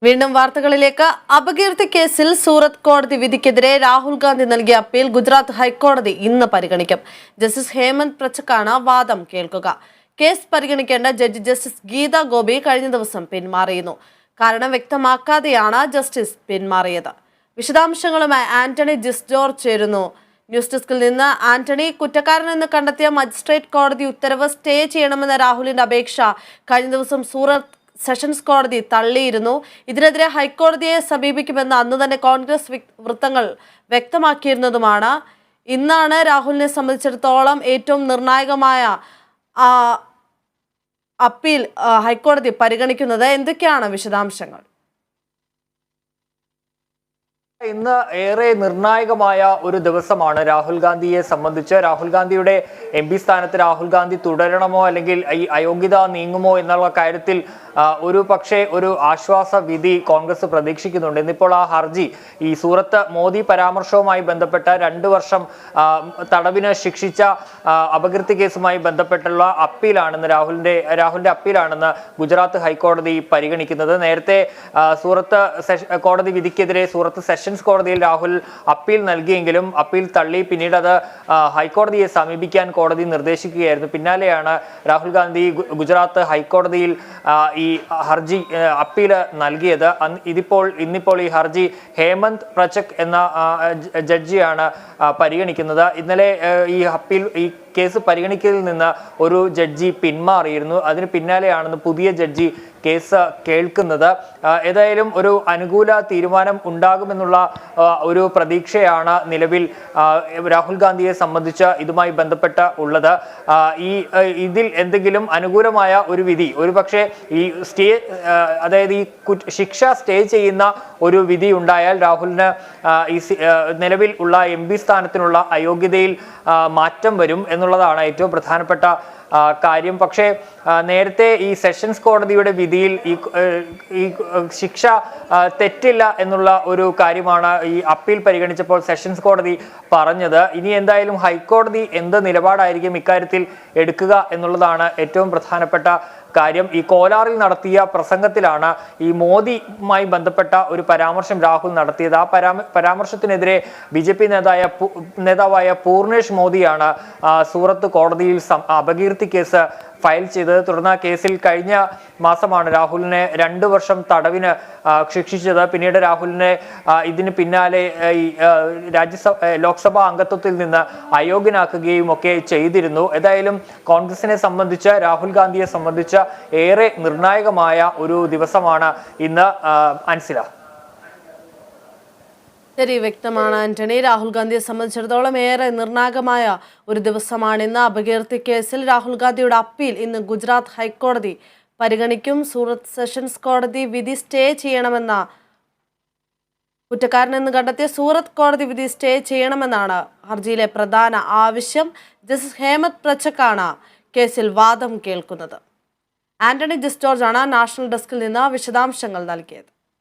വീണ്ടും വാർത്തകളിലേക്ക്. അപകീർത്തി കേസിൽ സൂറത്ത് കോടതി വിധിക്കെതിരെ രാഹുൽ ഗാന്ധി നൽകിയ അപ്പീൽ ഗുജറാത്ത് ഹൈക്കോടതി ഇന്ന് പരിഗണിക്കും. ജസ്റ്റിസ് ഹേമന്ത് പ്രച്ചക്കാണ് വാദം കേൾക്കുക. കേസ് പരിഗണിക്കേണ്ട ജഡ്ജി ജസ്റ്റിസ് ഗീത ഗോപി കഴിഞ്ഞ ദിവസം പിന്മാറിയിരുന്നു. കാരണം വ്യക്തമാക്കാതെയാണ് ജസ്റ്റിസ് പിന്മാറിയത്. വിശദാംശങ്ങളുമായി ആന്റണി ജിസ്ജോർജ് ചേരുന്നു. ന്യൂസ് ഡെസ്കിൽ നിന്ന് ആന്റണി, കുറ്റക്കാരനെന്ന് കണ്ടെത്തിയ മജിസ്ട്രേറ്റ് കോടതി ഉത്തരവ് സ്റ്റേ ചെയ്യണമെന്ന രാഹുലിന്റെ അപേക്ഷ കഴിഞ്ഞ ദിവസം സൂറത്ത് സെഷൻസ് കോടതി തള്ളിയിരുന്നു. ഇതിനെതിരെ ഹൈക്കോടതിയെ സമീപിക്കുമെന്ന് അന്ന് തന്നെ കോൺഗ്രസ് വൃത്തങ്ങൾ വ്യക്തമാക്കിയിരുന്നതുമാണ്. ഇന്നാണ് രാഹുലിനെ സംബന്ധിച്ചിടത്തോളം ഏറ്റവും നിർണായകമായ അപ്പീൽ ഹൈക്കോടതി പരിഗണിക്കുന്നത്. എന്തൊക്കെയാണ് വിശദാംശങ്ങൾ? ഇന്ന് ഏറെ നിർണായകമായ ഒരു ദിവസമാണ് രാഹുൽ ഗാന്ധിയെ സംബന്ധിച്ച്. രാഹുൽ ഗാന്ധിയുടെ MP സ്ഥാനത്ത് രാഹുൽ ഗാന്ധി തുടരണമോ അല്ലെങ്കിൽ ഈ അയോഗ്യത നീങ്ങുമോ എന്നുള്ള കാര്യത്തിൽ ഒരു പക്ഷേ ഒരു ആശ്വാസ വിധി കോൺഗ്രസ് പ്രതീക്ഷിക്കുന്നുണ്ട്. ഇന്നിപ്പോൾ ആ ഹർജി ഈ സൂറത്ത് മോദി പരാമർശവുമായി ബന്ധപ്പെട്ട 2 വർഷം തടവിന് ശിക്ഷിച്ച അപകീർത്തി കേസുമായി ബന്ധപ്പെട്ടുള്ള അപ്പീലാണെന്ന് രാഹുലിന്റെ അപ്പീലാണെന്ന് ഗുജറാത്ത് ഹൈക്കോടതി പരിഗണിക്കുന്നത്. നേരത്തെ സൂറത്ത് കോടതി വിധിക്കെതിരെ സൂറത്ത് സെഷൻസ് കോടതിയിൽ രാഹുൽ അപ്പീൽ നൽകിയെങ്കിലും അപ്പീൽ തള്ളി. പിന്നീട് അത് ഹൈക്കോടതിയെ സമീപിക്കാൻ കോടതി നിർദ്ദേശിക്കുകയായിരുന്നു. പിന്നാലെയാണ് രാഹുൽ ഗാന്ധി ഗുജറാത്ത് ഹൈക്കോടതിയിൽ ഈ ഹർജി അപ്പീൽ നൽകിയത്. ഇന്നിപ്പോൾ ഈ ഹർജി ഹേമന്ത് പ്രച്ചക് എന്ന ജഡ്ജിയാണ് പരിഗണിക്കുന്നത്. ഇന്നലെ ഈ കേസ് പരിഗണിക്കലിൽ നിന്ന് ഒരു ജഡ്ജി പിന്മാറിയിരുന്നു. അതിന് പിന്നാലെയാണെന്ന് പുതിയ ജഡ്ജി കേസ് കേൾക്കുന്നത്. ഏതായാലും ഒരു അനുകൂല തീരുമാനം ഉണ്ടാകുമെന്നുള്ള ഒരു പ്രതീക്ഷയാണ് നിലവിൽ രാഹുൽ ഗാന്ധിയെ സംബന്ധിച്ച് ഇതുമായി ബന്ധപ്പെട്ട് ഉള്ളത്. ഇതിൽ എന്തെങ്കിലും അനുകൂലമായ ഒരു വിധി, ഒരു പക്ഷേ ഈ അതായത് ഈ ശിക്ഷ സ്റ്റേ ചെയ്യുന്ന ഒരു വിധി ഉണ്ടായാൽ രാഹുലിന് ഈ നിലവിൽ ഉള്ള MP സ്ഥാനത്തിനുള്ള അയോഗ്യതയിൽ മാറ്റം വരും എന്നുള്ളതാണ് ഏറ്റവും പ്രധാനപ്പെട്ട കാര്യം. പക്ഷേ നേരത്തെ ഈ സെഷൻസ് കോടതിയുടെ വിധിയിൽ ഈ ശിക്ഷ തെറ്റില്ല എന്നുള്ള ഒരു കാര്യമാണ് ഈ അപ്പീൽ പരിഗണിച്ചപ്പോൾ സെഷൻസ് കോടതി പറഞ്ഞത്. ഇനി എന്തായാലും ഹൈക്കോടതി എന്ത് നിലപാടായിരിക്കും ഇക്കാര്യത്തിൽ എടുക്കുക എന്നുള്ളതാണ് ഏറ്റവും പ്രധാനപ്പെട്ട കാര്യം. ഈ കോലാറിൽ നടത്തിയ പ്രസംഗത്തിലാണ് ഈ മോദിയുമായി ബന്ധപ്പെട്ട ഒരു പരാമർശം രാഹുൽ നടത്തിയത്. ആ പരാമർശത്തിനെതിരെ BJP നേതാവായ പൂർണേഷ് മോദിയാണ് സൂറത്ത് കോടതിയിൽ അപകീർത്തി കേസ് ഫയൽ ചെയ്തത്. തുടർന്ന് കേസിൽ കഴിഞ്ഞ മാസമാണ് രാഹുലിനെ 2 വർഷം തടവിന് ശിക്ഷിച്ചത്. പിന്നീട് രാഹുലിനെ ഇതിന് പിന്നാലെ ലോക്സഭാ അംഗത്വത്തിൽ നിന്ന് അയോഗ്യനാക്കുകയും ഒക്കെ ചെയ്തിരുന്നു. ഏതായാലും കോൺഗ്രസിനെ സംബന്ധിച്ച്, രാഹുൽ ഗാന്ധിയെ സംബന്ധിച്ച് ഏറെ നിർണായകമായ ഒരു ദിവസമാണ് ഇന്ന്. അൻസില. ശരി, വ്യക്തമാണ് ആന്റണി. രാഹുൽ ഗാന്ധിയെ സംബന്ധിച്ചിടത്തോളം ഏറെ നിർണായകമായ ഒരു ദിവസമാണ് ഇന്ന്. അപകീർത്തി കേസിൽ രാഹുൽ ഗാന്ധിയുടെ അപ്പീൽ ഇന്ന് ഗുജറാത്ത് ഹൈക്കോടതി പരിഗണിക്കും. സൂറത്ത് സെഷൻസ് കോടതി വിധി സ്റ്റേ ചെയ്യണമെന്ന കുറ്റക്കാരനെന്ന് കണ്ടെത്തിയ സൂറത്ത് കോടതി വിധി സ്റ്റേ ചെയ്യണമെന്നാണ് ഹർജിയിലെ പ്രധാന ആവശ്യം. ജസ്റ്റിസ് ഹേമന്ത് പ്രച്ചക്കാണ് കേസിൽ വാദം കേൾക്കുന്നത്. ആന്റണി ജിസ്ജോർജ് ആണ് നാഷണൽ ഡെസ്കിൽ നിന്ന് വിശദാംശങ്ങൾ നൽകിയത്.